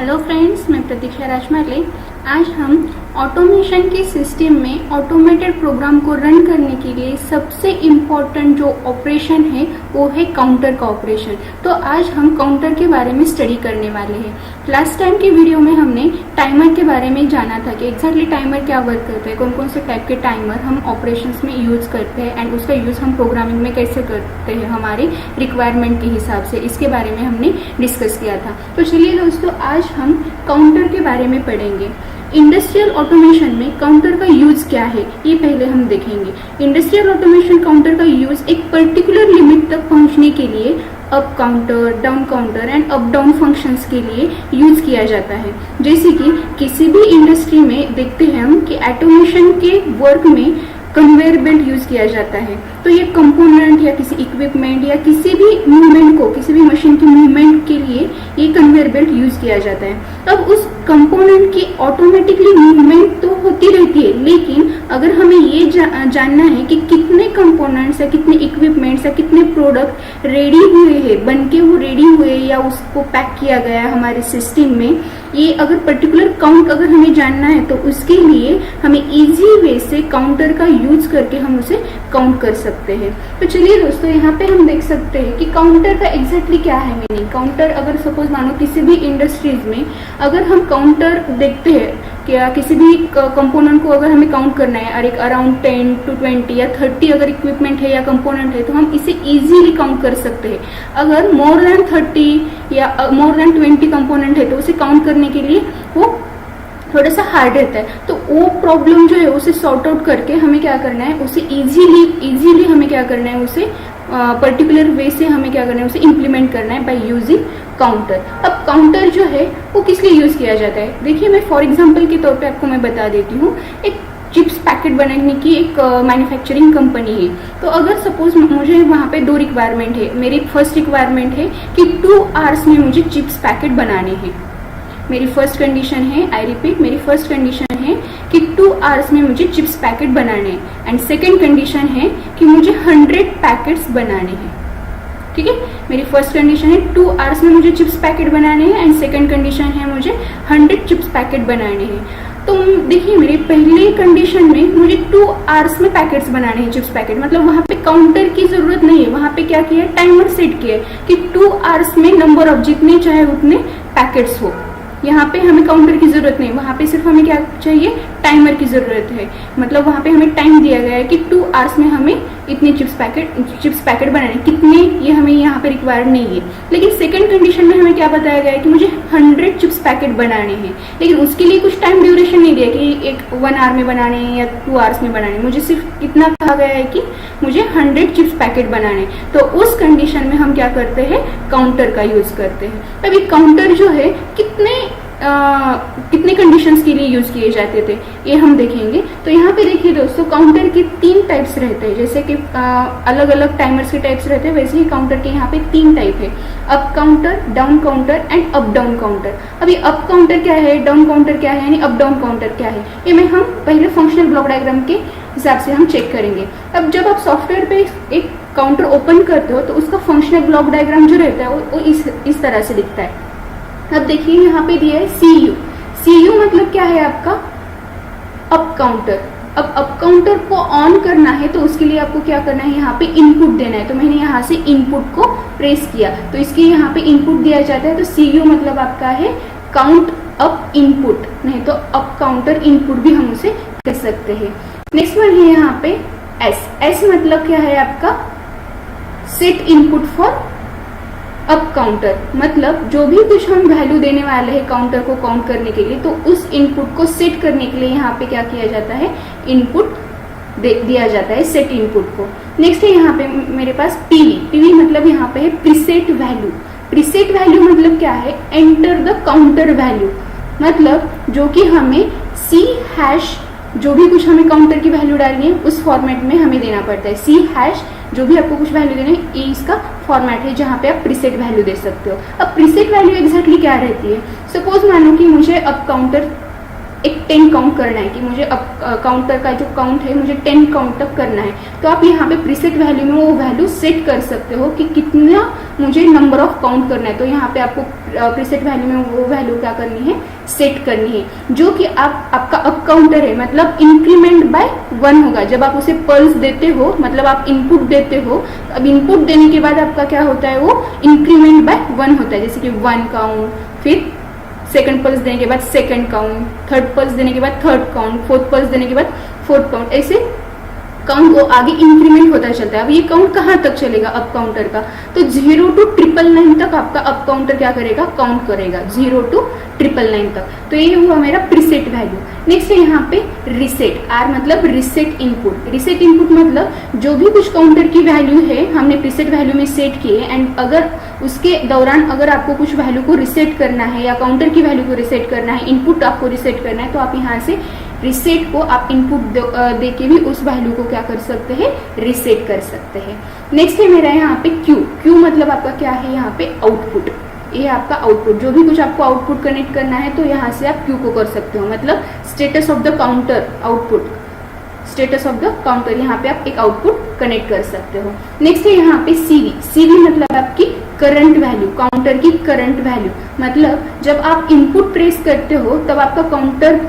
Hello friends, मैं प्रतीक्षा राजमाले। आज हम ऑटोमेशन के सिस्टम में ऑटोमेटेड प्रोग्राम को रन करने के लिए सबसे इम्पॉर्टेंट जो ऑपरेशन है वो है काउंटर का ऑपरेशन। तो आज हम काउंटर के बारे में स्टडी करने वाले हैं। लास्ट टाइम के वीडियो में हमने टाइमर के बारे में जाना था कि एग्जैक्टली टाइमर क्या वर्क करता है, कौन कौन से टाइप के टाइमर हम ऑपरेशंस में यूज करते हैं एंड उसका यूज हम प्रोग्रामिंग में कैसे करते हैं हमारे रिक्वायरमेंट के हिसाब से, इसके बारे में हमने डिस्कस किया था। तो चलिए दोस्तों, आज हम काउंटर के बारे में पढ़ेंगे। इंडस्ट्रियल ऑटोमेशन में काउंटर का यूज क्या है ये पहले हम देखेंगे। इंडस्ट्रियल ऑटोमेशन काउंटर का यूज एक पर्टिकुलर लिमिट तक पहुंचने के लिए up counter, down counter and up down functions के लिए यूज किया जाता है। जैसे कि किसी भी इंडस्ट्री में देखते हैं हम कि ऑटोमेशन के वर्क में कन्वेयर बेल्ट यूज किया जाता है। तो ये कंपोनेंट या किसी इक्विपमेंट या किसी भी मूवमेंट को, किसी भी मशीन की मूवमेंट के लिए ये कन्वेयर बेल्ट यूज किया जाता है। अब उस कंपोनेंट की ऑटोमेटिकली मूवमेंट तो होती रहती है, लेकिन अगर हमें ये जानना है कि कितने कंपोनेंट्स या कितने इक्विपमेंट्स या कितने प्रोडक्ट रेडी हुए हैं, बनके वो रेडी हुए या उसको पैक किया गया हमारे सिस्टम में, ये अगर पर्टिकुलर काउंट अगर हमें जानना है तो उसके लिए हमें इजी वे से काउंटर का यूज करके हम उसे काउंट कर सकते हैं। तो चलिए दोस्तों, यहाँ पे हम देख सकते हैं कि काउंटर का एग्जैक्टली क्या है मीनिंग। काउंटर अगर सपोज मानो किसी भी इंडस्ट्रीज में अगर हम काउंटर देखते हैं क्या किसी भी कंपोनेंट को अगर हमें काउंट करना है और एक अराउंड 10 to 20 या 30 अगर इक्विपमेंट है या कंपोनेंट है तो हम इसे इजीली काउंट कर सकते हैं। अगर मोर देन 30 या मोर देन 20 कंपोनेंट है तो उसे काउंट करने के लिए वो थोड़ा सा हार्ड रहता है। तो वो प्रॉब्लम जो है उसे सॉर्ट आउट करके हमें क्या करना है, उसे इजीली हमें क्या करना है, उसे पर्टिकुलर वे से हमें क्या करना है, उसे इम्प्लीमेंट करना है बाय यूजिंग काउंटर। अब काउंटर जो है वो किस लिए यूज किया जाता है, देखिए मैं फॉर एग्जांपल के तौर पे आपको मैं बता देती हूँ। एक चिप्स पैकेट बनाने की एक मैन्युफैक्चरिंग कंपनी है। तो अगर सपोज मुझे वहाँ पे दो रिक्वायरमेंट है। मेरी फर्स्ट रिक्वायरमेंट है कि 2 आवर्स में मुझे चिप्स पैकेट बनाने हैं। मेरी फर्स्ट कंडीशन है, आई रिपीट, मेरी फर्स्ट कंडीशन है कि 2 आवर्स में मुझे चिप्स पैकेट बनाने हैं एंड सेकेंड कंडीशन है कि मुझे 100 पैकेट्स बनाने हैं। ठीक है, मेरी फर्स्ट कंडीशन है 2 आवर्स में मुझे चिप्स पैकेट बनाने हैं एंड सेकेंड कंडीशन है मुझे 100 चिप्स पैकेट बनाने हैं। तो देखिए मेरी पहले कंडीशन में मुझे 2 आवर्स में पैकेट्स बनाने हैं चिप्स पैकेट, मतलब वहाँ पे काउंटर की जरूरत नहीं है। वहाँ पे क्या किया है, टाइमर सेट किया है कि 2 आवर्स में नंबर ऑफ जितने चाहे उतने पैकेट्स हो। यहाँ पे हमें काउंटर की जरूरत नहीं, वहाँ पे सिर्फ हमें क्या चाहिए, टाइमर की जरूरत है। मतलब वहाँ पे हमें टाइम दिया गया है कि 2 आवर्स में हमें इतने चिप्स पैकेट बनाने, कितने ये हमें यहाँ पे रिक्वायर्ड नहीं है। लेकिन सेकंड कंडीशन में हमें क्या बताया गया है कि मुझे 100 चिप्स पैकेट बनाने हैं, लेकिन उसके लिए कुछ टाइम ड्यूरेशन नहीं दिया कि एक 1 आवर में बनाने हैं या 2 आवर्स में बनाने। मुझे सिर्फ इतना कहा गया है कि मुझे 100 चिप्स पैकेट बनाने। तो उस कंडीशन में हम क्या करते हैं, काउंटर का यूज करते हैं। अभी काउंटर जो है कितने कंडीशंस के लिए यूज किए जाते थे ये हम देखेंगे। तो यहाँ पे देखिए दोस्तों, काउंटर के 3 टाइप्स रहते हैं। जैसे कि अलग अलग टाइमर्स के टाइप्स रहते हैं, वैसे ही काउंटर के यहाँ पे 3 टाइप है, up counter, down counter and up down counter. अभी अप काउंटर क्या है, डाउन काउंटर क्या है, यानी अप डाउन काउंटर क्या है, ये मैं हम पहले फंक्शनल ब्लॉक डायग्राम के हिसाब से हम चेक करेंगे। अब जब आप सॉफ्टवेयर पे एक काउंटर ओपन करते हो तो उसका फंक्शनल ब्लॉक डायग्राम जो रहता है वो इस तरह से दिखता है। अब देखिए यहाँ पे दिया है CU मतलब क्या है आपका, अप काउंटर। अब अप काउंटर को ऑन करना है तो उसके लिए आपको क्या करना है, यहाँ पे इनपुट देना है। तो मैंने यहाँ से इनपुट को प्रेस किया तो इसके यहाँ पे इनपुट दिया जाता है। तो CU मतलब आपका है काउंट अप इनपुट, नहीं तो अप काउंटर इनपुट भी हम उसे कह सकते हैं। नेक्स्ट वन है यहाँ पे S मतलब क्या है आपका, set input for up counter. मतलब जो भी कुछ हम वैल्यू देने वाले हैं काउंटर को काउंट करने के लिए, तो उस इनपुट को सेट करने के लिए यहाँ पे क्या किया जाता है, इनपुट दिया जाता है, सेट इनपुट को। नेक्स्ट है यहाँ पे मेरे पास PV मतलब यहाँ पे है प्रीसेट वैल्यू। प्रीसेट वैल्यू मतलब क्या है, एंटर द काउंटर वैल्यू, मतलब जो कि हमें C# जो भी कुछ हमें काउंटर की वैल्यू डालनी है उस फॉर्मेट में हमें देना पड़ता है। C# जो भी आपको कुछ वैल्यू देना है, ये इसका फॉर्मेट है जहाँ पे आप प्रीसेट वैल्यू दे सकते हो। अब प्रीसेट वैल्यू एग्जैक्टली क्या रहती है, सपोज मानो कि मुझे अप काउंटर एक 10 काउंट करना है कि मुझे अब काउंटर का जो काउंट है मुझे 10 काउंट तक करना है, तो आप यहाँ पे प्रीसेट वैल्यू में वो वैल्यू सेट कर सकते हो कि कितना मुझे नंबर ऑफ काउंट करना है। तो यहाँ पे आपको प्रीसेट वैल्यू में वो वैल्यू क्या करनी है, सेट करनी है, जो कि आपका अप काउंटर है, मतलब इंक्रीमेंट बाय 1 होगा। जब आप उसे पल्स देते हो, मतलब आप इनपुट देते हो, अब इनपुट देने के बाद आपका क्या होता है, वो इंक्रीमेंट बाय 1 होता है। जैसे कि 1 काउंट, फिर सेकंड पल्स देने के बाद सेकंड काउंट, थर्ड पल्स देने के बाद थर्ड काउंट, फोर्थ पल्स देने के बाद फोर्थ काउंट, ऐसे काउंट वो आगे इंक्रीमेंट होता चलता है। अब ये काउंट कहाँ तक चलेगा अप काउंटर का, तो 0 to 999 तक आपका अप काउंटर क्या करेगा, काउंट करेगा 0 to 999 तक। तो ये हुआ मेरा प्रीसेट वैल्यू। नेक्स्ट है यहाँ पे रिसेट, आर मतलब रिसेट इनपुट। रिसेट इनपुट मतलब जो भी कुछ काउंटर की वैल्यू है हमने प्रीसेट वैल्यू में सेट किए, एंड अगर उसके दौरान अगर आपको कुछ वैल्यू को रिसेट करना है या काउंटर की वैल्यू को रिसेट करना है, इनपुट आपको रिसेट करना है, तो आप यहाँ से रिसेट को आप इनपुट दे के भी उस वैल्यू को क्या कर सकते हैं, रिसेट कर सकते हैं। नेक्स्ट है मेरा यहाँ पे क्यू। क्यू मतलब आपका क्या है, यहाँ पे आउटपुट। ये आपका आउटपुट, जो भी कुछ आपको आउटपुट कनेक्ट करना है तो यहाँ से आप क्यू को कर सकते हो, मतलब status of the counter output, status of the counter, यहाँ पे आप एक आउटपुट कनेक्ट कर सकते हो। नेक्स्ट है यहाँ पे सीवी। सीवी मतलब आपकी करंट वैल्यू, काउंटर की करंट वैल्यू, मतलब जब आप इनपुट प्रेस करते हो तब आपका काउंटर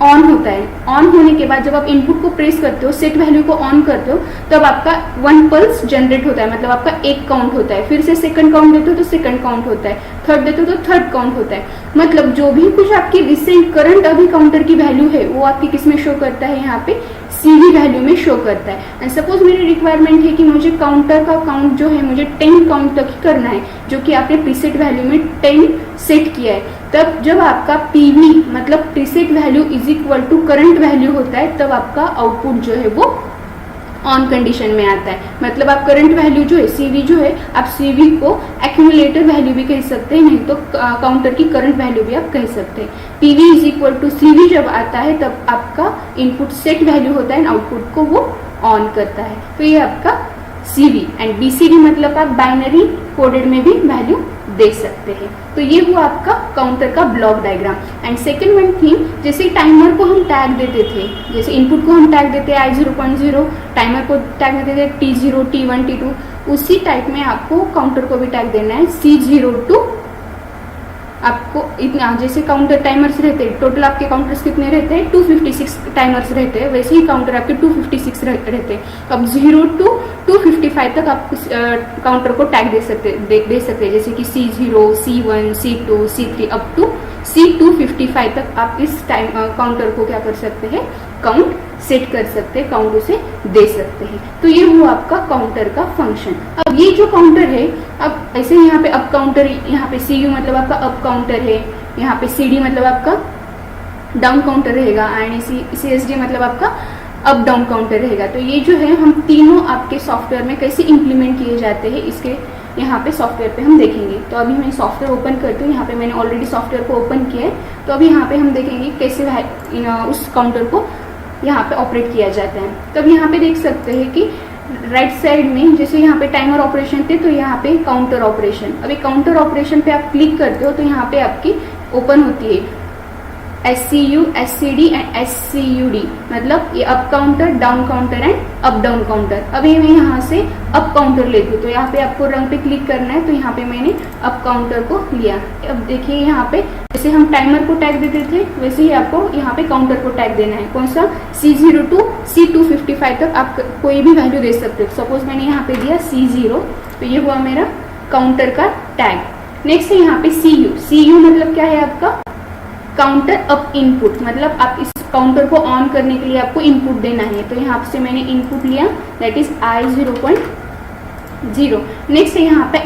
ऑन होता है। ऑन होने के बाद जब आप इनपुट को प्रेस करते हो, सेट वैल्यू को ऑन करते हो, तब आपका 1 पल्स जनरेट होता है, मतलब आपका एक काउंट होता है। फिर से सेकंड काउंट देते हो तो सेकंड काउंट होता है, थर्ड देते हो तो थर्ड काउंट होता है। मतलब जो भी कुछ आपकी रिसेंट करंट अभी काउंटर की वैल्यू है वो आपकी किस में शो करता है, यहाँ पे सीवी वैल्यू में शो करता है। एंड सपोज मेरी रिक्वायरमेंट है कि मुझे काउंटर का काउंट जो है मुझे 10 काउंट तक ही करना है, जो कि आपने प्रीसेट वैल्यू में 10 सेट किया है, तब जब आपका पीवी मतलब preset value is equal to current value होता है, तब आपका आउटपुट जो है वो ऑन कंडीशन में आता है। मतलब आप करंट वैल्यू जो है सीवी जो है, आप सीवी को एक्यूमुलेटर वैल्यू भी कह सकते हैं, नहीं तो काउंटर की करंट वैल्यू भी आप कह सकते हैं। PV is equal to CV जब आता है तब आपका इनपुट सेट वैल्यू होता है, आउटपुट को वो ऑन करता है। तो ये आपका सीवी। एंड बीसीडी मतलब आप बाइनरी कोडेड में भी वैल्यू दे सकते हैं। तो ये हुआ आपका काउंटर का block diagram. And second one thing, जैसे टाइमर को हम टैग देते थे, जैसे इनपुट को हम टैग देते हैं I0.0, टाइमर को टैग देते थे T0, T1, T2, उसी टाइप में आपको काउंटर को भी टैग देना है C0 to, आपको इतना, जैसे काउंटर टाइमर्स रहते हैं, टोटल आपके काउंटर्स कितने रहते हैं, 256 टाइमर्स रहते हैं, वैसे ही काउंटर आपके 256 रहते हैं। अब 0 to 255 तक आप काउंटर को टैग दे सकते हैं, जैसे कि C0, C1, C2, C3 up to C255 तक आप इस टाइम काउंटर को क्या कर सकते हैं, काउंट सेट कर सकते हैं, काउंट उसे दे सकते हैं। तो ये हुआ आपका काउंटर का फंक्शन। अब ये जो काउंटर है, अब ऐसे यहाँ पे अप काउंटर, यहाँ पे CU मतलब आपका अप काउंटर है, यहाँ पे CD मतलब आपका डाउन काउंटर रहेगा, एंड CSD मतलब आपका अप डाउन काउंटर रहेगा। तो ये जो है हम तीनों आपके सॉफ्टवेयर में कैसे इंप्लीमेंट किए जाते हैं, इसके यहाँ पे सॉफ्टवेयर पे हम देखेंगे। तो अभी मैं सॉफ्टवेयर ओपन करती हूँ, यहाँ पे मैंने ऑलरेडी सॉफ्टवेयर को ओपन किया है। तो अभी यहाँ पे हम देखेंगे कैसे उस काउंटर को यहाँ पे ऑपरेट किया जाता है। तो अब यहाँ पे देख सकते हैं कि राइट साइड में जैसे यहाँ पे टाइमर ऑपरेशन थे, तो यहाँ पे काउंटर ऑपरेशन। अभी काउंटर ऑपरेशन पे आप क्लिक करते हो तो यहाँ पे आपकी ओपन होती है SCU, SCD एंड SCUD, मतलब ये up counter, down counter and up down counter. अभी मैं यहाँ से अप काउंटर लेती हूँ, तो यहाँ पे आपको रंग पे क्लिक करना है, तो यहाँ पे मैंने अप काउंटर को लिया। अब देखिए यहाँ पे जैसे हम टाइमर को टैग देते थे, वैसे ही आपको यहाँ पे काउंटर को टैग देना है। कौन सा, C0 to C255 तक आप कोई भी वैल्यू दे सकते हो। सपोज मैंने यहाँ पे दिया C0, तो ये हुआ मेरा काउंटर का टैग। नेक्स्ट है यहाँ पे CU मतलब क्या है आपका, काउंटर अप इनपुट, मतलब आप इस काउंटर को ऑन करने के लिए आपको इनपुट देना है। तो यहाँ से मैंने इनपुट लिया, दैट इज I0.0। नेक्स्ट है यहाँ पे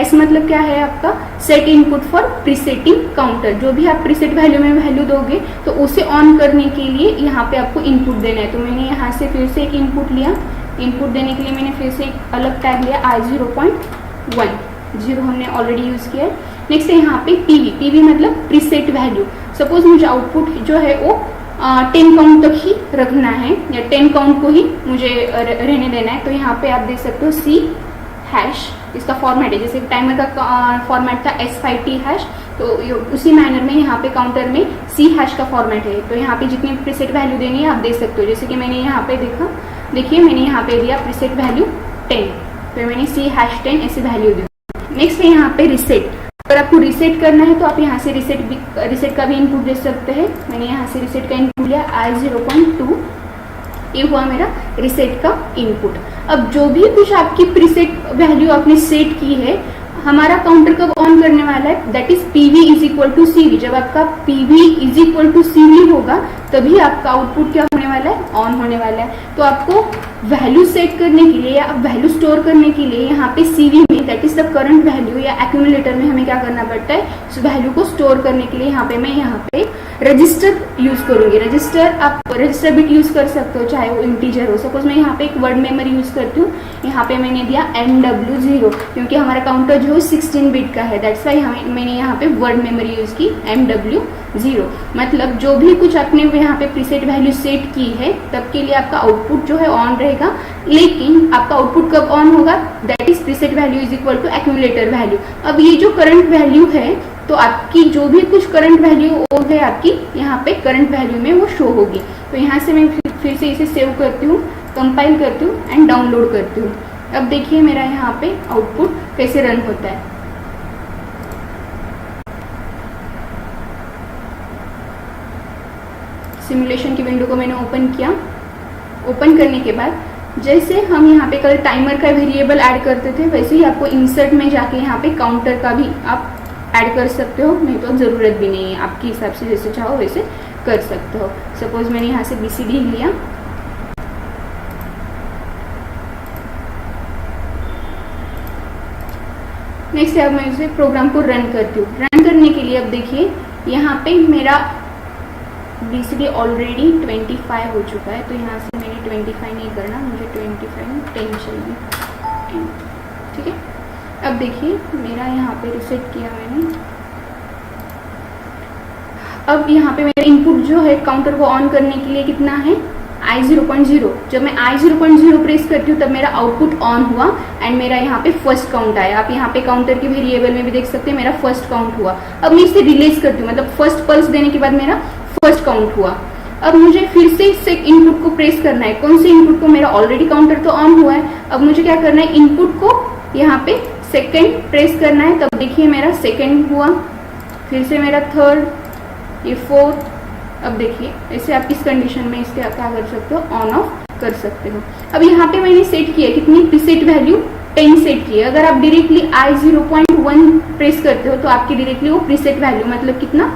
S मतलब क्या है आपका, set input for presetting counter. जो भी आप प्रीसेट वैल्यू में वैल्यू दोगे तो उसे ऑन करने के लिए यहाँ पे आपको इनपुट देना है। तो मैंने यहाँ से फिर से एक इनपुट लिया, इनपुट देने के लिए मैंने फिर से एक अलग टैग लिया I0.1, 0 हमने ऑलरेडी यूज किया है। नेक्स्ट है यहाँ पे PV मतलब प्रीसेट वैल्यू। सपोज मुझे आउटपुट जो है वो 10 काउंट तक ही रखना है, या 10 काउंट को ही मुझे रहने देना है। तो यहाँ पे आप देख सकते हो C#, इसका फॉर्मेट है, जैसे टाइमर का फॉर्मेट था S5T#, तो उसी मैनर में यहाँ पे काउंटर में सी हैश का फॉर्मेट है। तो यहाँ पे जितनी प्रीसेट वैल्यू देनी है आप दे सकते हो। जैसे कि मैंने यहाँ पे देखा, देखिए मैंने यहाँ पे दिया प्रीसेट वैल्यू 10, तो मैंने सी हैश 10 ऐसी वैल्यू दी। नेक्स्ट है यहाँ पे रिसेट। अगर आपको रिसेट करना है तो आप यहाँ से रिसेट का भी इनपुट दे सकते हैं। मैंने यहाँ से रिसेट का इनपुट लिया I0.2, ये हुआ मेरा रिसेट का इनपुट। अब जो भी कुछ आपकी प्रीसेट वैल्यू आपने सेट की है, हमारा काउंटर कब ऑन करने वाला है, that is PV is equal to CV। जब आपका PV is equal to CV होगा तभी आपका आउटपुट क्या होने वाला है, ऑन होने वाला है। तो आपको वैल्यू सेट करने के लिए या वैल्यू स्टोर करने के लिए यहाँ पे CV में, that is the current value या एक्यूमुलेटर में हमें क्या करना पड़ता है, उस वैल्यू को स्टोर करने के लिए यहाँ पे मैं यहाँ पे रजिस्टर यूज करूंगी। रजिस्टर आप रजिस्टर बिट यूज कर सकते हो, चाहे वो इंटीजर हो। सपोज मैं यहाँ पे एक वर्ड मेमोरी यूज करती हूँ, यहाँ पे मैंने दिया MW0 क्योंकि हमारा काउंटर जो 16 बिट का है, दैट्स वाई मैंने यहाँ पे वर्ड मेमोरी यूज की MW0। मतलब जो भी कुछ आपने यहाँ पे प्रीसेट वैल्यू सेट की है तब के लिए आपका आउटपुट जो है ऑन रहेगा। लेकिन आपका आउटपुट कब ऑन होगा, that is preset value is equal to accumulator value. अब ये जो करंट वैल्यू है, तो आपकी जो भी कुछ करंट वैल्यू हो गई आपकी यहाँ पे करंट वैल्यू में वो शो होगी। तो यहाँ से मैं फिर से इसे सेव करती हूँ, कंपाइल करती हूँ एंड डाउनलोड करती हूँ। अब देखिए मेरा यहाँ पे आउटपुट कैसे रन होता है। सिमुलेशन की विंडो को मैंने ओपन किया। ओपन करने के बाद जैसे हम यहाँ पे कल टाइमर का वेरिएबल ऐड करते थे, वैसे ही आपको इंसर्ट में जाके यहाँ पे काउंटर का भी आप ऐड कर सकते हो। नहीं तो ज़रूरत भी नहीं है, आपके हिसाब से जैसे चाहो वैसे कर सकते हो। सपोज मैंने यहाँ से BCD लिया, नेक्स्ट अब मैं इसे प्रोग्राम को रन करती हूँ। रन करने के लिए अब देखिए यहाँ पे मेरा BCD ऑलरेडी 25 हो चुका है, तो यहाँ से मैंने 25 नहीं करना, मुझे 25 10 चाहिए, ठीक है। अब देखिए मेरा यहाँ पे रिसेट किया मैंने। अब यहाँ पे मेरा इनपुट जो है काउंटर को ऑन करने के लिए कितना है, I0.0। जब मैं I0.0 प्रेस करती हूँ तब मेरा आउटपुट ऑन हुआ एंड मेरा यहाँ पे फर्स्ट काउंट आया। आप यहाँ पे काउंटर के वेरिएबल में भी देख सकते हैं मेरा फर्स्ट काउंट हुआ। अब मैं इसे रिलीज करती हूँ, मतलब फर्स्ट पल्स देने के बाद मेरा फर्स्ट काउंट हुआ। अब मुझे फिर से इस इनपुट को प्रेस करना है। कौन से इनपुट को, मेरा ऑलरेडी काउंटर तो ऑन हुआ है। अब मुझे क्या करना है, इनपुट को यहाँ पे सेकंड प्रेस करना है। तब देखिए मेरा सेकंड हुआ, फिर से मेरा थर्ड, ये फोर्थ। अब देखिए ऐसे आप इस कंडीशन में इसके क्या कर सकते हो, ऑन ऑफ कर सकते हो। अब यहाँ पे मैंने सेट किया कितनी, प्रीसेट वैल्यू 10 सेट की है। अगर आप डायरेक्टली I0.1 प्रेस करते हो तो आपकी डायरेक्टली वो प्रीसेट वैल्यू मतलब कितना,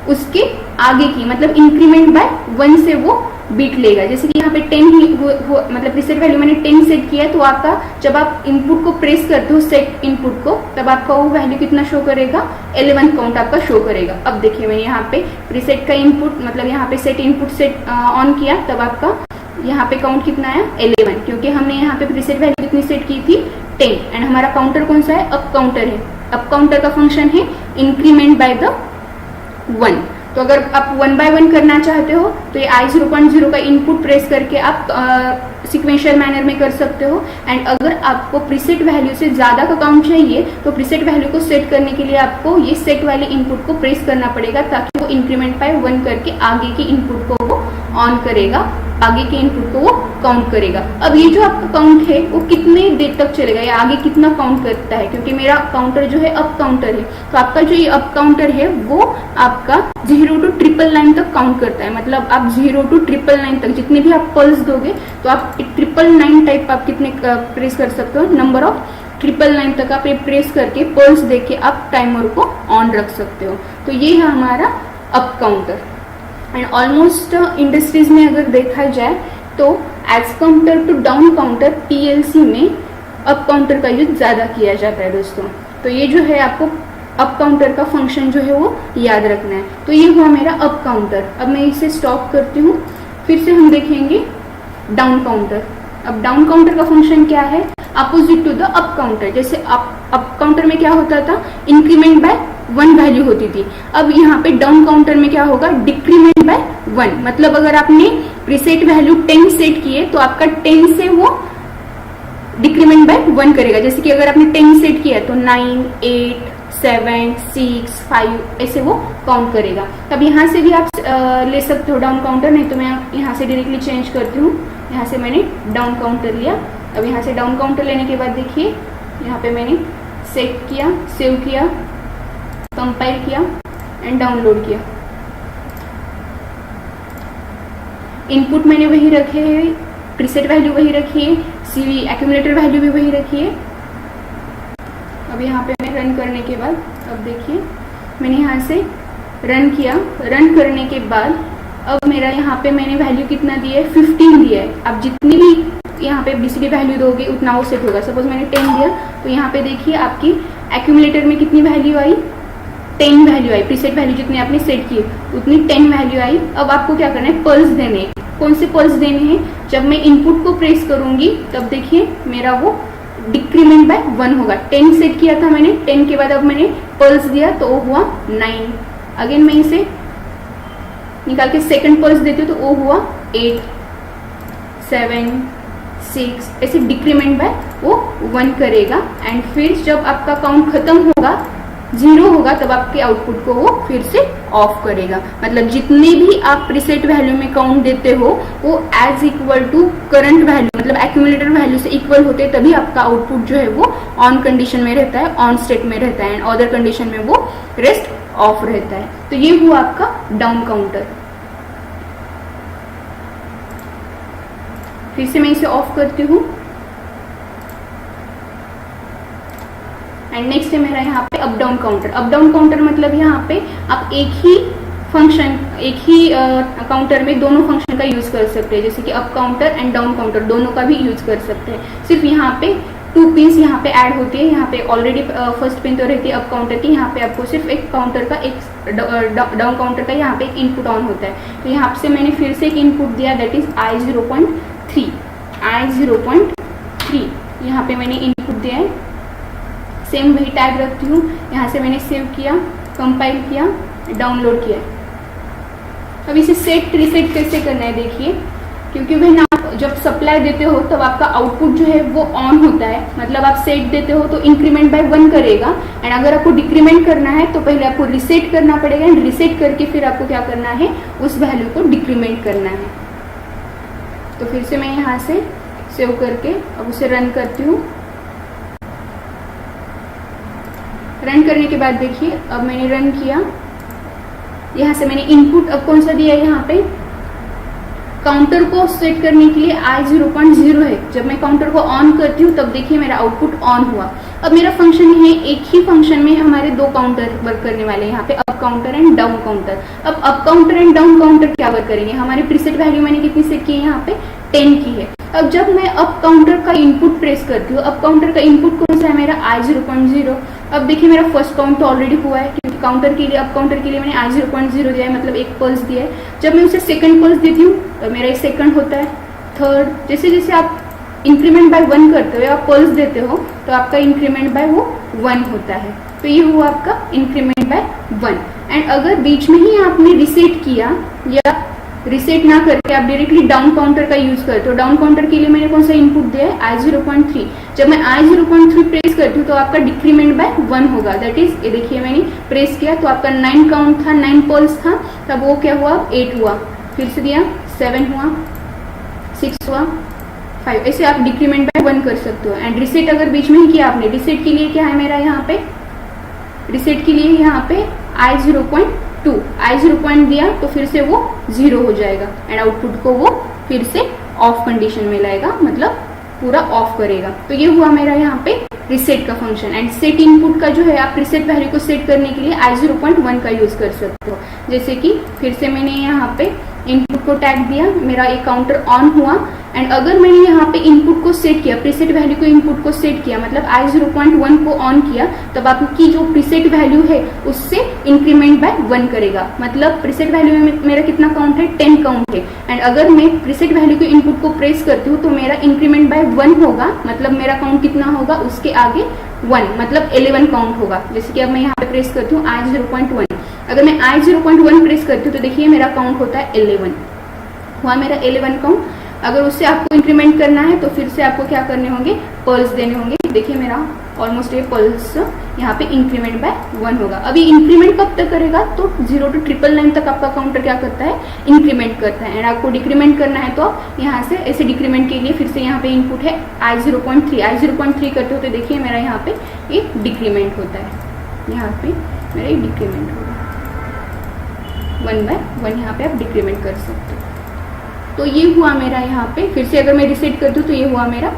उसके आगे की, मतलब इंक्रीमेंट बाय 1 से वो बीट लेगा। जैसे कि यहाँ पे 10 ही मतलब प्रीसेट वैल्यू मैंने 10 सेट किया है, तो आपका जब आप इनपुट को प्रेस करते हो सेट इनपुट को, तब आपका वो वैल्यू कितना शो करेगा, 11 काउंट आपका शो करेगा। अब देखिए मैं यहाँ पे प्रीसेट का इनपुट मतलब यहाँ पे सेट इनपुट सेट ऑन किया, तब आपका यहाँ पे काउंट कितना आया, 11, क्योंकि हमने यहाँ पे प्रीसेट वैल्यू कितनी सेट की थी, 10। एंड हमारा काउंटर कौन सा है, अप काउंटर है। अप काउंटर का फंक्शन है इंक्रीमेंट बाय द 1। तो अगर आप 1 बाय 1 करना चाहते हो तो ये I0.0 का इनपुट प्रेस करके आप सिक्वेंशियल मैनर में कर सकते हो। एंड अगर आपको प्रीसेट वैल्यू से ज़्यादा का काउंट चाहिए तो प्रीसेट वैल्यू को सेट करने के लिए आपको ये सेट वाले इनपुट को प्रेस करना पड़ेगा, ताकि वो इंक्रीमेंट बाय 1 करके आगे के इनपुट को वो ऑन करेगा, आगे के इनपुट को वो काउंट करेगा। अब ये जो आपका काउंट है वो कितने देर तक चलेगा या आगे कितना काउंट करता है, क्योंकि मेरा काउंटर जो है अप काउंटर है, तो आपका जो ये अप काउंटर है वो आपका 0 to 999 तक काउंट करता है। मतलब आप 0 to 999 तक जितने भी आप पल्स दोगे तो आप 999 टाइप आप कितने प्रेस कर सकते हो, नंबर ऑफ 999 तक आप ये प्रेस करके पल्स देके आप टाइमर को ऑन रख सकते हो। तो ये है हमारा up counter. And almost industries में अगर देखा जाए तो as compare to down counter PLC में अप काउंटर का यूज ज़्यादा किया जाता है दोस्तों। तो ये जो है आपको अप काउंटर का फंक्शन जो है वो याद रखना है। तो ये हुआ मेरा अप काउंटर। अब मैं इसे स्टॉप करती हूँ, फिर से हम देखेंगे डाउन काउंटर। अब डाउन काउंटर का फंक्शन क्या है, opposite to the up counter. जैसे अप काउंटर में क्या होता था, इंक्रीमेंट बाय 1 वैल्यू होती थी। अब यहाँ पे डाउन काउंटर में क्या होगा, डिक्रीमेंट बाय 1। मतलब अगर आपने प्रीसेट वैल्यू 10 सेट किए तो आपका 10 से वो डिक्रीमेंट बाय 1 करेगा। जैसे कि अगर आपने 10 सेट किया तो 9, 8, 7, 6, 5 ऐसे वो काउंट करेगा। तब यहाँ से भी आप ले सकते हो डाउन काउंटर, नहीं तो मैं यहाँ से डायरेक्टली चेंज करती हूँ। यहाँ से मैंने डाउन काउंटर लिया। अब यहाँ से डाउन काउंटर लेने के बाद देखिए यहाँ पे मैंने सेट किया, सेव किया, कंपाइल किया एंड डाउनलोड किया। इनपुट मैंने वही रखे हैं, प्रीसेट वैल्यू वही रखी है, CV एक्यूमुलेटर वैल्यू भी वही रखी है। अब यहाँ पे मैं रन करने के बाद, अब देखिए मैंने यहाँ से रन किया। रन करने के बाद अब मेरा यहाँ पे मैंने वैल्यू कितना दिया है, 15 दिया है। अब जितनी भी यहाँ पे BCD वैल्यू दोगे उतना वो सेट होगा। सपोज मैंने 10 दिया तो यहाँ पे देखिए आपकी एक्यूमुलेटर में कितनी वैल्यू आई, 10 वैल्यू आई। प्रीसेट वैल्यू जितनी आपने सेट की उतनी 10 वैल्यू आई। अब आपको क्या करना है, पल्स देने हैं। कौन से पल्स देने हैं, जब मैं इनपुट को प्रेस करूंगी तब देखिए मेरा वो डिक्रीमेंट बाय 1 होगा। 10 सेट किया था मैंने, 10 के बाद अब मैंने पल्स दिया तो वो हुआ 9। अगेन मैं इसे निकाल के सेकंड पल्स देती हूँ तो वो हुआ 8, 7, 6 ऐसे डिक्रीमेंट बाय वो 1 करेगा। एंड फिर जब आपका काउंट खत्म होगा, 0 होगा, तब आपके आउटपुट को वो फिर से ऑफ करेगा। मतलब जितने भी आप प्रीसेट वैल्यू में काउंट देते हो वो as equal to current value, मतलब एक्यूमुलेटर वैल्यू से इक्वल होते हैं, तभी आपका आउटपुट जो है वो ऑन कंडीशन में रहता है, ऑन स्टेट में रहता है, एंड अदर कंडीशन में वो रेस्ट ऑफ रहता है। तो ये हुआ आपका डाउन काउंटर। फिर से मैं इसे ऑफ करती हूँ। एंड नेक्स्ट है मेरा यहाँ पे up down counter. Up down counter मतलब यहाँ पे आप एक ही फंक्शन, एक ही काउंटर में दोनों फंक्शन का यूज कर सकते हैं, जैसे कि up counter and down counter दोनों का भी यूज कर सकते हैं। सिर्फ यहाँ पे 2 पिन्स यहाँ पे ऐड होती है। यहाँ पे ऑलरेडी फर्स्ट पिन तो रहती है अप काउंटर की, यहाँ पे आपको सिर्फ एक काउंटर का, एक डाउन काउंटर का यहाँ पे एक इनपुट ऑन होता है। तो यहाँ से मैंने फिर से एक इनपुट दिया, दैट इज I0.3। I0.3 यहाँ पे मैंने इनपुट दिया है। सेम वही टैग रखती हूँ। यहाँ से मैंने सेव किया, कंपाइल किया, डाउनलोड किया। अब इसे सेट रिसेट कैसे करना है देखिए, क्योंकि वह आप जब सप्लाई देते हो तब आपका आउटपुट जो है वो ऑन होता है। मतलब आप सेट देते हो तो इंक्रीमेंट बाय 1 करेगा, एंड अगर आपको डिक्रीमेंट करना है तो पहले आपको रिसेट करना पड़ेगा, एंड रिसेट करके फिर आपको क्या करना है, उस वैल्यू को डिक्रीमेंट करना है। तो फिर से मैं यहाँ से सेव करके अब उसे रन करती हूँ। रन करने के बाद देखिए अब मैंने रन किया। यहाँ से मैंने इनपुट अब कौन सा दिया है, यहाँ पे काउंटर को सेट करने के लिए I0.0 है। जब मैं काउंटर को ऑन करती हूँ तब देखिए मेरा आउटपुट ऑन हुआ। अब मेरा फंक्शन है, एक ही फंक्शन में हमारे 2 काउंटर वर्क करने वाले हैं, यहाँ पे up counter and down counter. अब up counter and down counter क्या वर्क करेंगे, हमारे प्रीसेट वैल्यू मैंने कितनी सेट की है, यहाँ पे 10 की है। अब जब मैं अप काउंटर का इनपुट प्रेस करती हूँ, अप काउंटर का इनपुट कौन सा है, मेरा I0.0। अब देखिए मेरा फर्स्ट काउंट तो ऑलरेडी हुआ है, क्योंकि काउंटर के लिए, अप काउंटर के लिए मैंने I0.0 दिया है, मतलब एक पल्स दिया है। जब मैं उसे सेकंड पल्स देती हूँ तो मेरा एक सेकंड होता है, थर्ड, जैसे जैसे आप इंक्रीमेंट बाय 1 करते हो, आप पल्स देते हो तो आपका इंक्रीमेंट बाय वो 1 होता है। तो ये हुआ आपका इंक्रीमेंट बाय 1। एंड अगर बीच में ही आपने रिसेट किया या रिसेट ना करके आप डायरेक्टली डाउन काउंटर का यूज करते हो, डाउन काउंटर के लिए मैंने कौन सा इनपुट दिया है, I0.3। जब मैं I0.3 प्रेस करती हूँ तो आपका डिक्रीमेंट बाय 1 होगा। दैट इज, ये देखिए मैंने प्रेस किया तो आपका 9 काउंट था, 9 पल्स था, तब वो क्या हुआ, 8 हुआ। फिर से दिया, 7 हुआ, 6 हुआ, 5, ऐसे आप डिक्रीमेंट बाय 1 कर सकते हो। एंड रिसेट अगर बीच में ही किया आपने, रिसेट के लिए क्या है मेरा यहाँ पे, रिसेट के लिए यहाँ पे I0.2, I0 दिया तो फिर से वो 0 हो जाएगा, एंड आउटपुट को वो फिर से ऑफ कंडीशन में लाएगा, मतलब पूरा ऑफ करेगा। तो ये हुआ मेरा यहाँ पे रिसेट का फंक्शन। एंड सेट इनपुट का जो है, आप रिसेट वैल्यू को सेट करने के लिए I0.1 का यूज कर सकते हो। जैसे कि फिर से मैंने यहाँ पे इनपुट को टैग दिया, मेरा एक काउंटर ऑन हुआ, एंड अगर मैंने यहाँ पे इनपुट को सेट किया, प्रीसेट वैल्यू को इनपुट को सेट किया, मतलब I0.1 को ऑन किया, तब आपकी जो प्रीसेट वैल्यू है उससे इंक्रीमेंट बाय 1 करेगा। मतलब प्रीसेट वैल्यू में मेरा कितना काउंट है, 10 काउंट है, एंड अगर मैं प्रीसेट वैल्यू के इनपुट को प्रेस करती हूँ तो मेरा इंक्रीमेंट बाय 1 होगा, मतलब मेरा काउंट कितना होगा, उसके आगे 1, मतलब 11 काउंट होगा। जैसे कि अब मैं यहाँ पे प्रेस करती हूँ I0.1, अगर मैं I0.1 प्रेस करती हूँ तो देखिए मेरा काउंट होता है 11, हुआ मेरा 11 काउंट। अगर उससे आपको इंक्रीमेंट करना है तो फिर से आपको क्या करने होंगे, पल्स देने होंगे। देखिए मेरा ऑलमोस्ट ये पल्स यहाँ पे इंक्रीमेंट बाय 1 होगा। अभी इंक्रीमेंट कब तक करेगा, तो 0 to 999 तक आपका काउंटर क्या करता है, इंक्रीमेंट करता है। एंड आपको डिक्रीमेंट करना है तो आप यहाँ से ऐसे डिक्रीमेंट के लिए फिर से यहाँ पे इनपुट है I0.3 करते होते देखिए मेरा यहाँ पे एक डिक्रीमेंट होता है, यहाँ पे मेरा एक डिक्रीमेंट होगा 1 by 1, यहाँ पे आप डिक्रीमेंट कर सकते हो। तो ये हुआ मेरा यहाँ पे, फिर से अगर मैं रिसेट कर दूँ तो ये हुआ मेरा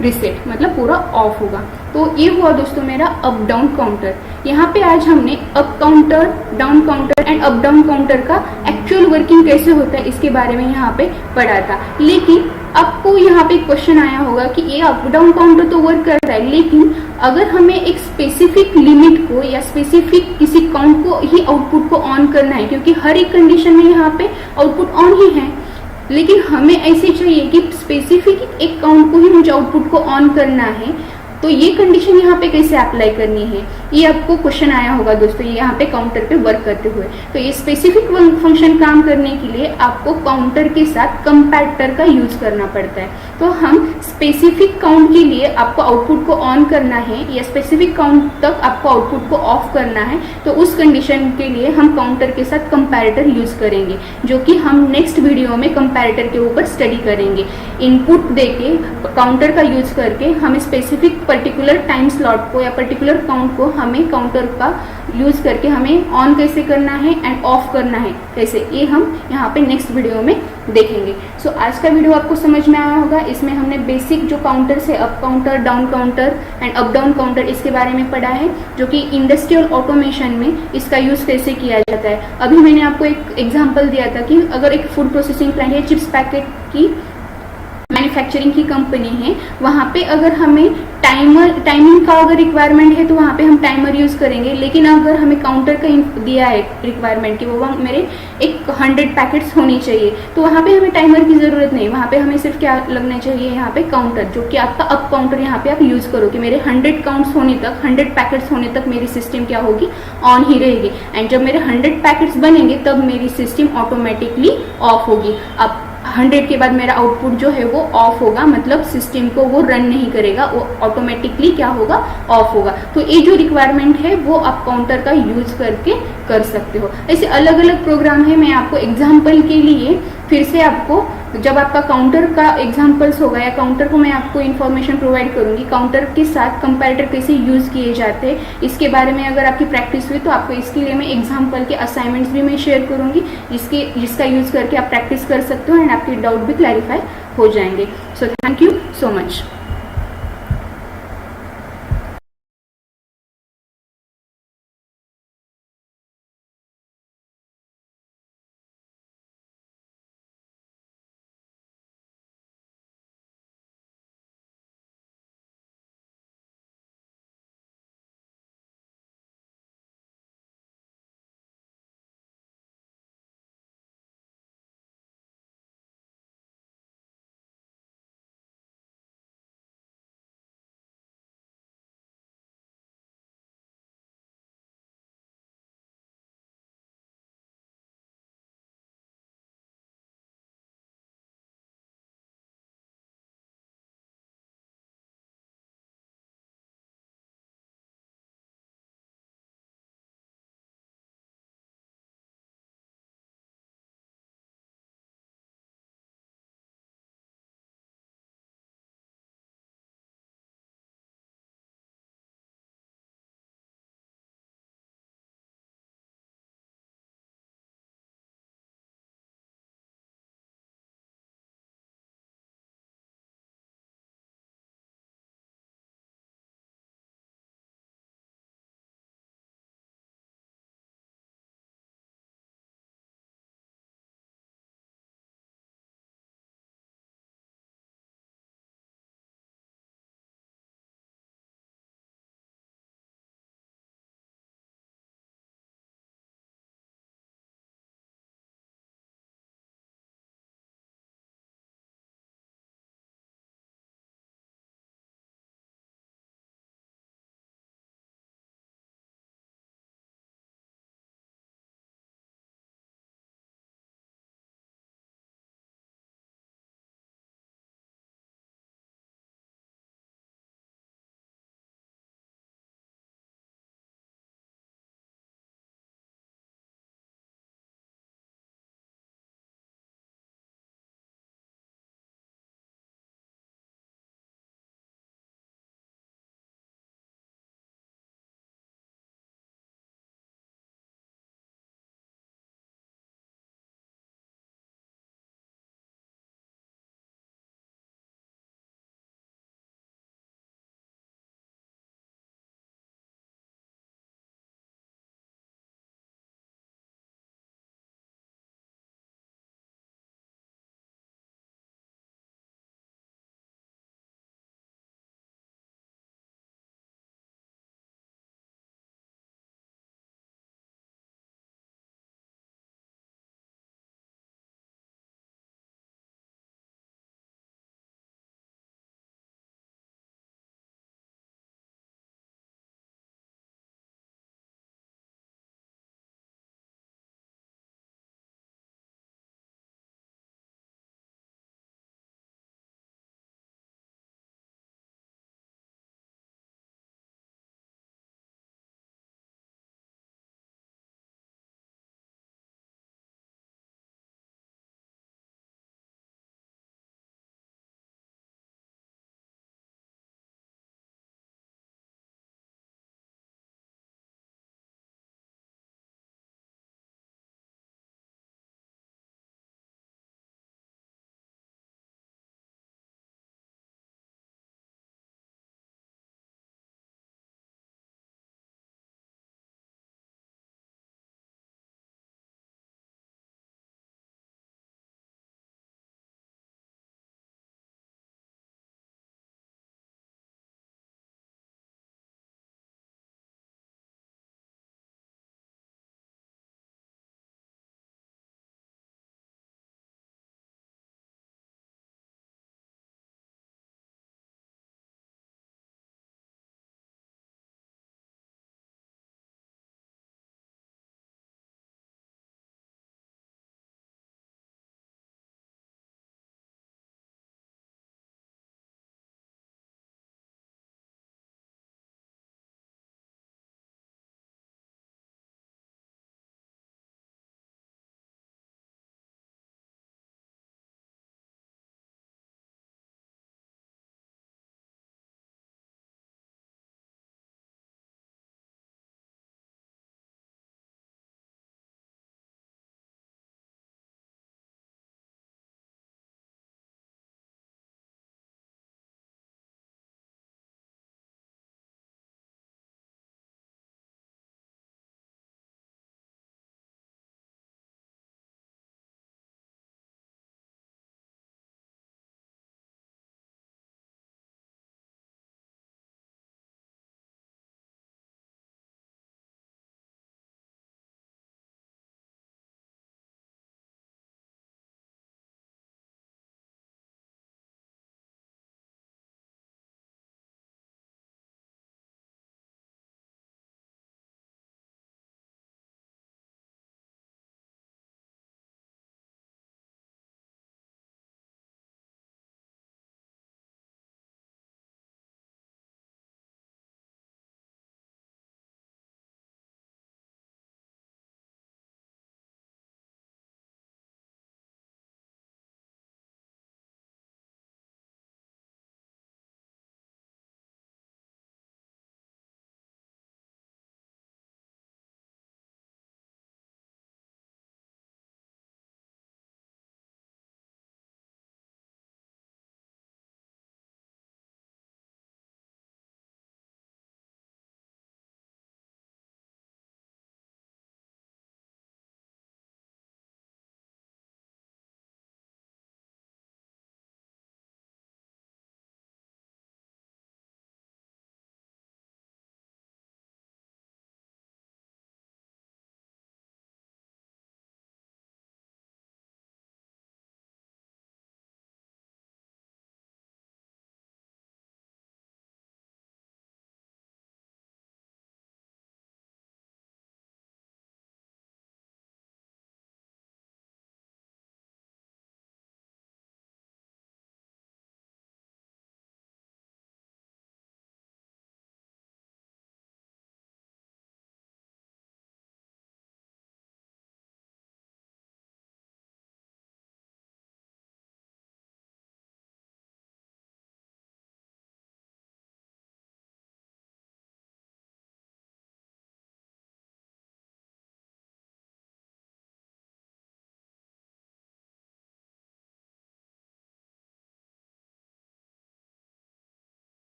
रिसेट, मतलब पूरा ऑफ होगा। तो ये हुआ दोस्तों मेरा अप डाउन काउंटर। यहाँ पे आज हमने up counter, down counter and up down counter का एक्चुअल वर्किंग कैसे होता है इसके बारे में यहाँ पे पढ़ा था। लेकिन आपको यहाँ पे क्वेश्चन आया होगा कि ये अप डाउन काउंटर तो वर्क करता है, लेकिन अगर हमें एक स्पेसिफिक लिमिट को या स्पेसिफिक किसी काउंट को ही आउटपुट को ऑन करना है, क्योंकि हर एक कंडीशन में यहाँ पे आउटपुट ऑन ही है, लेकिन हमें ऐसे चाहिए कि स्पेसिफिक एक काउंट को ही मुझे आउटपुट को ऑन करना है, तो ये कंडीशन यहाँ पे कैसे अप्लाई करनी है, ये आपको क्वेश्चन आया होगा दोस्तों, ये यहाँ पे काउंटर पे वर्क करते हुए। तो ये स्पेसिफिक फंक्शन काम करने के लिए आपको काउंटर के साथ कंपैरेटर का यूज करना पड़ता है। तो हम स्पेसिफिक काउंट के लिए आपको आउटपुट को ऑन करना है या स्पेसिफिक काउंट तक आपको आउटपुट को ऑफ करना है, तो उस कंडीशन के लिए हम काउंटर के साथ कंपैरेटर यूज करेंगे, जो कि हम नेक्स्ट वीडियो में कंपैरेटर के ऊपर स्टडी करेंगे। इनपुट देके काउंटर का यूज करके हम स्पेसिफिक पर्टिकुलर टाइम स्लॉट को या पर्टिकुलर काउंट को हमें काउंटर का यूज करके हमें ऑन कैसे करना है एंड ऑफ करना है कैसे, ये हम यहाँ पे नेक्स्ट वीडियो में देखेंगे। सो आज का वीडियो आपको समझ में आया होगा। इसमें हमने बेसिक जो काउंटर से up counter, down counter and up down counter इसके बारे में पढ़ा है, जो कि इंडस्ट्रियल ऑटोमेशन में इसका यूज कैसे किया जाता है। अभी मैंने आपको एक एग्जाम्पल दिया था कि अगर एक फूड प्रोसेसिंग प्लांट या चिप्स पैकेट की मैन्युफैक्चरिंग की कंपनी है, वहाँ पे अगर हमें टाइमिंग का अगर रिक्वायरमेंट है तो वहाँ पे हम टाइमर यूज करेंगे। लेकिन अगर हमें काउंटर का दिया है रिक्वायरमेंट कि वो मेरे एक 100 पैकेट्स होनी चाहिए, तो वहाँ पे हमें टाइमर की जरूरत नहीं, वहाँ पे हमें सिर्फ क्या लगना चाहिए, यहाँ पे काउंटर, जो कि आपका अप काउंटर यहाँ पे आप यूज करो कि मेरे 100 काउंट्स होने तक, 100 पैकेट्स होने तक मेरी सिस्टम क्या होगी, ऑन ही रहेगी। एंड जब मेरे 100 पैकेट्स बनेंगे तब मेरी सिस्टम ऑटोमेटिकली ऑफ होगी। अब 100 के बाद मेरा आउटपुट जो है वो ऑफ होगा, मतलब सिस्टम को वो रन नहीं करेगा, वो ऑटोमेटिकली क्या होगा, ऑफ होगा। तो ये जो रिक्वायरमेंट है वो आप काउंटर का यूज करके कर सकते हो। ऐसे अलग अलग प्रोग्राम है, मैं आपको एग्जांपल के लिए फिर से आपको, जब आपका काउंटर का एग्जांपल्स होगा या काउंटर को मैं आपको इन्फॉर्मेशन प्रोवाइड करूंगी, काउंटर के साथ कंपैरेटर कैसे यूज किए जाते हैं इसके बारे में अगर आपकी प्रैक्टिस हुई तो आपको इसके लिए मैं एग्जांपल के असाइनमेंट्स भी मैं शेयर करूंगी, जिसका यूज करके आप प्रैक्टिस कर सकते हो एंड आपके डाउट भी क्लैरिफाई हो जाएंगे। So thank you so much.